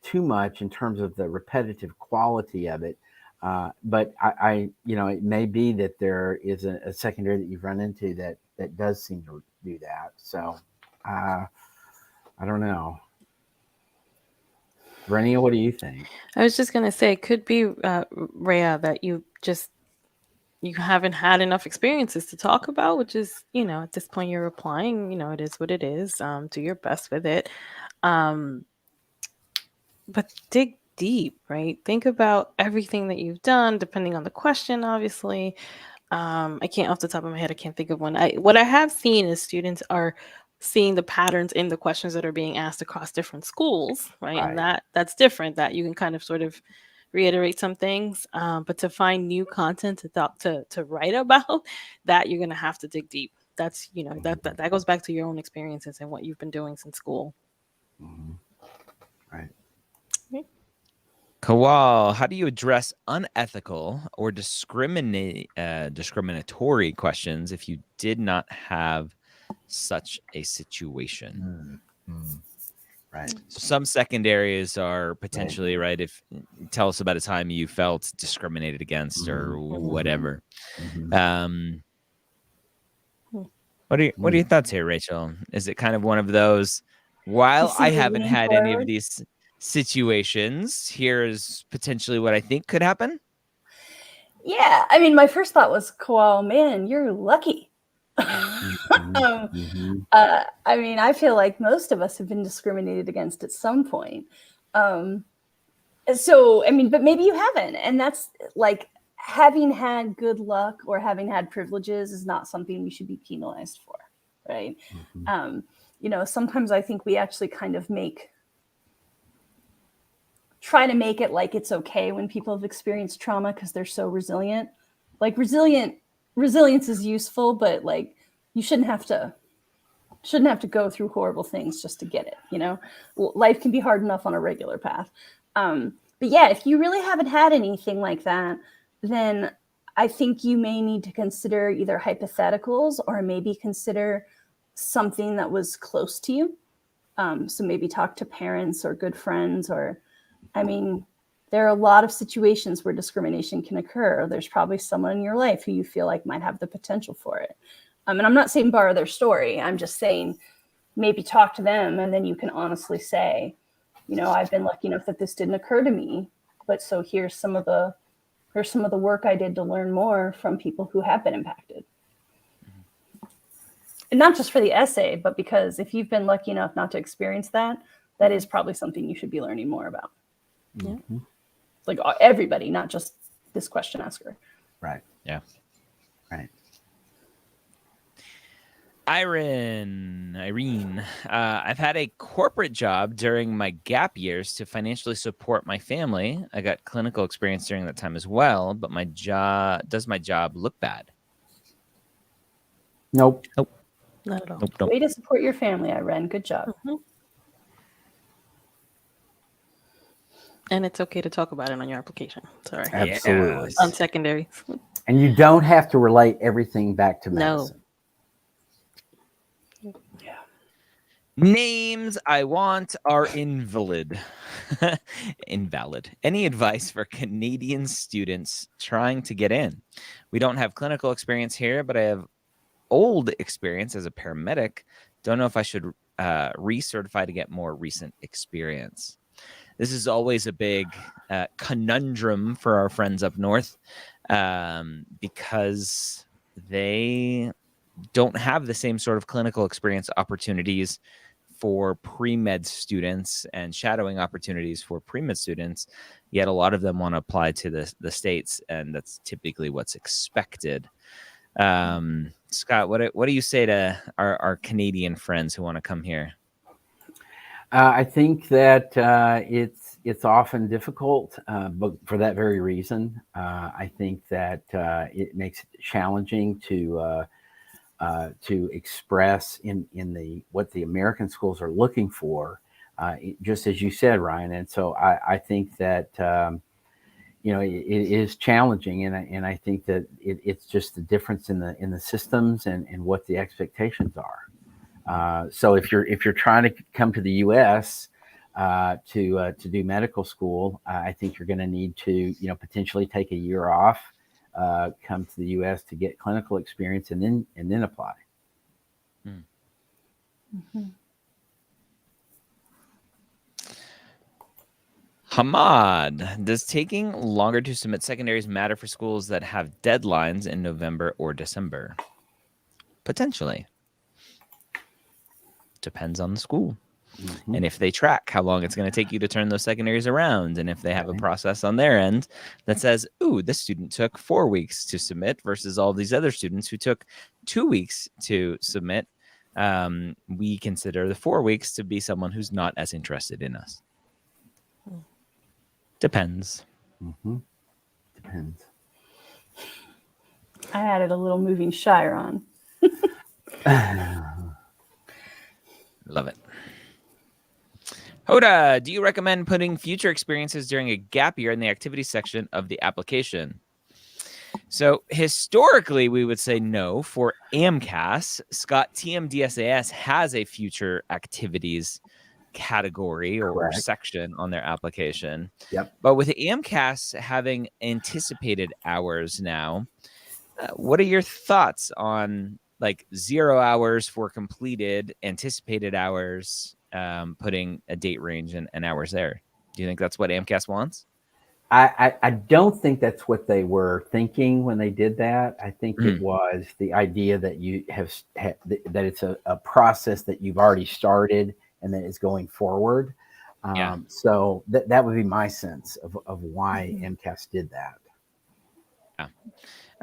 too much in terms of the repetitive quality of it. But I it may be that there is a secondary that you've run into that does seem to do that. So I don't know. Renia, what do you think? I was just going to say, it could be, Rhea, that you just you haven't had enough experiences to talk about, which is, at this point you're applying, it is what it is. Do your best with it. But dig deep, right? Think about everything that you've done, depending on the question, obviously. I can't, off the top of my head, I can't think of one. What I have seen is students are seeing the patterns in the questions that are being asked across different schools, right? And that's different, that you can kind of sort of reiterate some things, but to find new content to write about, that you're going to have to dig deep. That's, that goes back to your own experiences and what you've been doing since school. Mm-hmm. Right. Kawal, how do you address unethical or discriminatory questions if you did not have such a situation? Mm-hmm. Right. So some secondaries are potentially right. If tell us about a time you felt discriminated against or whatever. Mm-hmm. What are your thoughts here, Rachel? Is it kind of one of those? While I haven't had any of these situations, here's potentially what I think could happen. Yeah, I mean, my first thought was, "Wow, man, you're lucky." I mean, I feel like most of us have been discriminated against at some point. So, I mean, but maybe you haven't, and that's like, having had good luck or having had privileges is not something we should be penalized for, right? Sometimes I think we actually kind of try to make it like it's okay when people have experienced trauma because they're so resilient. Like resilience is useful, but like you shouldn't have to go through horrible things just to get it. Life can be hard enough on a regular path. But yeah, if you really haven't had anything like that, then I think you may need to consider either hypotheticals or maybe consider something that was close to you. So maybe talk to parents or good friends, or, I mean, there are a lot of situations where discrimination can occur. There's probably someone in your life who you feel like might have the potential for it. And I'm not saying borrow their story. I'm just saying maybe talk to them, and then you can honestly say, I've been lucky enough that this didn't occur to me, but so here's some of the work I did to learn more from people who have been impacted. And not just for the essay, but because if you've been lucky enough not to experience that, that is probably something you should be learning more about. Mm-hmm. Like everybody, not just this question asker. Right. Yeah. Right. Irene, I've had a corporate job during my gap years to financially support my family. I got clinical experience during that time as well, but does my job look bad? Nope. Not at all. Nope. Way to support your family, Irene. Good job. Mm-hmm. And it's okay to talk about it on your application. Sorry. Absolutely. On secondary. And you don't have to relate everything back to medicine. Yeah. Names I want are invalid. Any advice for Canadian students trying to get in? We don't have clinical experience here, but I have old experience as a paramedic. Don't know if I should recertify to get more recent experience. This is always a big conundrum for our friends up north because they don't have the same sort of clinical experience opportunities for pre-med students and shadowing opportunities for pre-med students, yet a lot of them want to apply to the States, and that's typically what's expected. Scott, what do you say to our Canadian friends who want to come here? I think that it's often difficult, but for that very reason, I think that it makes it challenging to express in what the American schools are looking for, just as you said, Ryan. And so I think that it is challenging, and I think that it's just the difference in the systems and what the expectations are. So if you're trying to come to the U.S. To do medical school, I think you're going to need to potentially take a year off, come to the U.S. to get clinical experience, and then apply. Mm-hmm. Hamad, does taking longer to submit secondaries matter for schools that have deadlines in November or December? Potentially. Depends on the school. And if they track how long it's going to take you to turn those secondaries around, and if they have a process on their end that says, ooh, this student took 4 weeks to submit versus all these other students who took 2 weeks to submit, we consider the 4 weeks to be someone who's not as interested in us. Depends. Depends. I added a little moving Shire on. Love it. Hoda, do you recommend putting future experiences during a gap year in the activities section of the application? So historically, we would say no. For AMCAS, Scott, TMDSAS has a future activities category or section on their application. But with AMCAS having anticipated hours now, what are your thoughts on like 0 hours for completed, anticipated hours, putting a date range and hours there? Do you think that's what AMCAS wants? I don't think that's what they were thinking when they did that. I think it was the idea that you that it's a process that you've already started and that is going forward. So that would be my sense of why MCAS did that.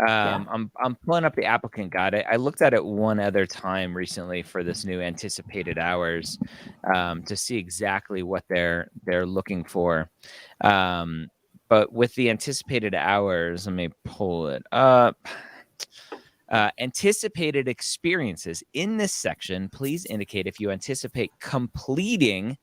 I'm pulling up the applicant guide. I looked at it one other time recently for this new anticipated hours to see exactly what they're looking for. But with the anticipated hours, let me pull it up. Anticipated experiences. In this section, please indicate if you anticipate completing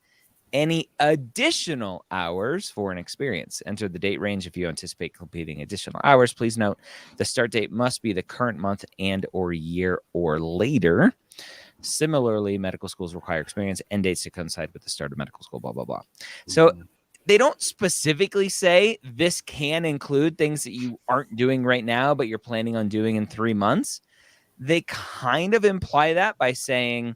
any additional hours for an experience. Enter the date range if you anticipate completing additional hours. Please note the start date must be the current month and or year or later. Similarly, medical schools require experience end dates to coincide with the start of medical school, blah, blah, blah. So they don't specifically say this can include things that you aren't doing right now, but you're planning on doing in 3 months. They kind of imply that by saying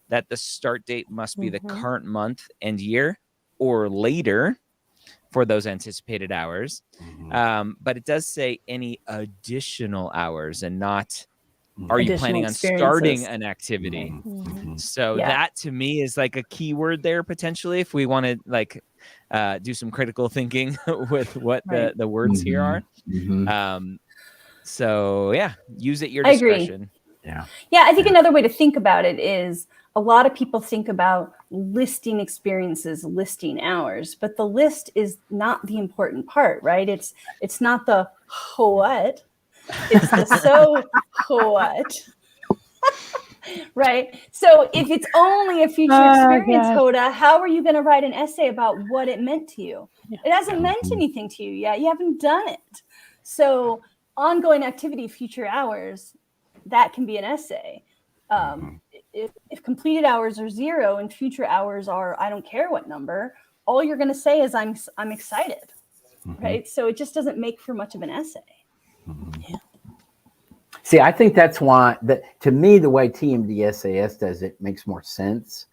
that the start date must be the current month and year or later for those anticipated hours. But it does say any additional hours and not, are you planning on starting an activity? So that to me is like a key word there potentially if we want to like do some critical thinking with what the words here are. So yeah, use at your discretion. Yeah, I think another way to think about it is a lot of people think about listing experiences, listing hours, but the list is not the important part, right? It's not the what, it's the so what. Right. So if it's only a future experience, Hoda, how are you going to write an essay about what it meant to you? It hasn't meant anything to you yet. You haven't done it. So ongoing activity, future hours, that can be an essay. If completed hours are 0 and future hours are, I don't care what number, all you're going to say is I'm excited. Right. So it just doesn't make for much of an essay. See, I think that's why to me, the way TMDSAS does it makes more sense,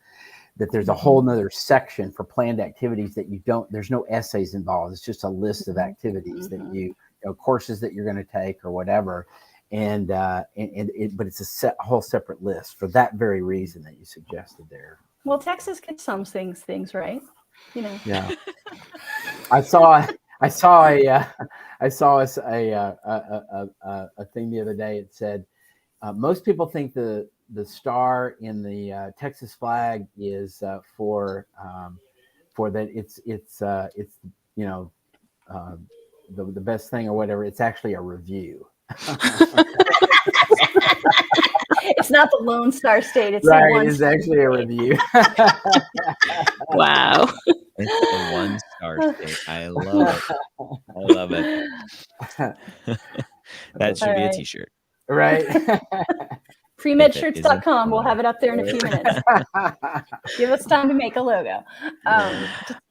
that there's a whole nother section for planned activities that there's no essays involved. It's just a list of activities that you know, courses that you're going to take or whatever. But it's a whole separate list for that very reason that you suggested there. Well, Texas gets some things right, you know. Yeah, I saw a thing the other day. It said most people think the star in the Texas flag is for that it's you know the best thing or whatever. It's actually a review. It's not the Lone Star State. It's right. The it's actually a review. Wow. It's the 1-star state. I love it. That should be a t-shirt. Right. Premedshirts.com. We'll have it up there in a few minutes. Give us time to make a logo.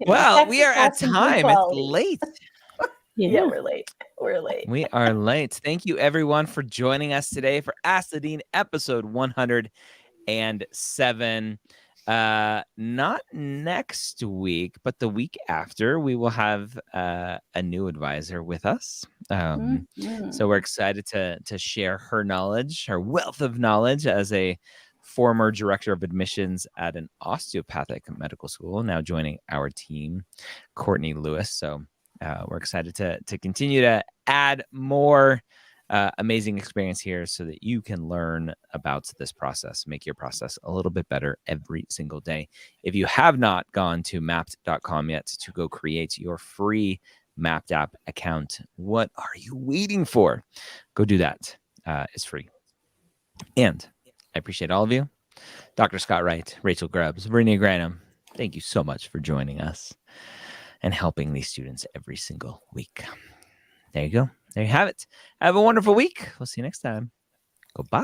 Well, we are at time. It's late. Yeah, we're late. We are late. Thank you, everyone, for joining us today for Ask the Dean episode 107. Not next week, but the week after, we will have a new advisor with us. So we're excited to share her knowledge, her wealth of knowledge as a former director of admissions at an osteopathic medical school, now joining our team, Courtney Lewis. So we're excited to continue to add more amazing experience here so that you can learn about this process, make your process a little bit better every single day. If you have not gone to mappd.com yet to go create your free Mappd app account, what are you waiting for? Go do that. It's free. And I appreciate all of you. Dr. Scott Wright, Rachel Grubbs, Brittany Granum, thank you so much for joining us and helping these students every single week. There you go. There you have it. Have a wonderful week. We'll see you next time. Goodbye.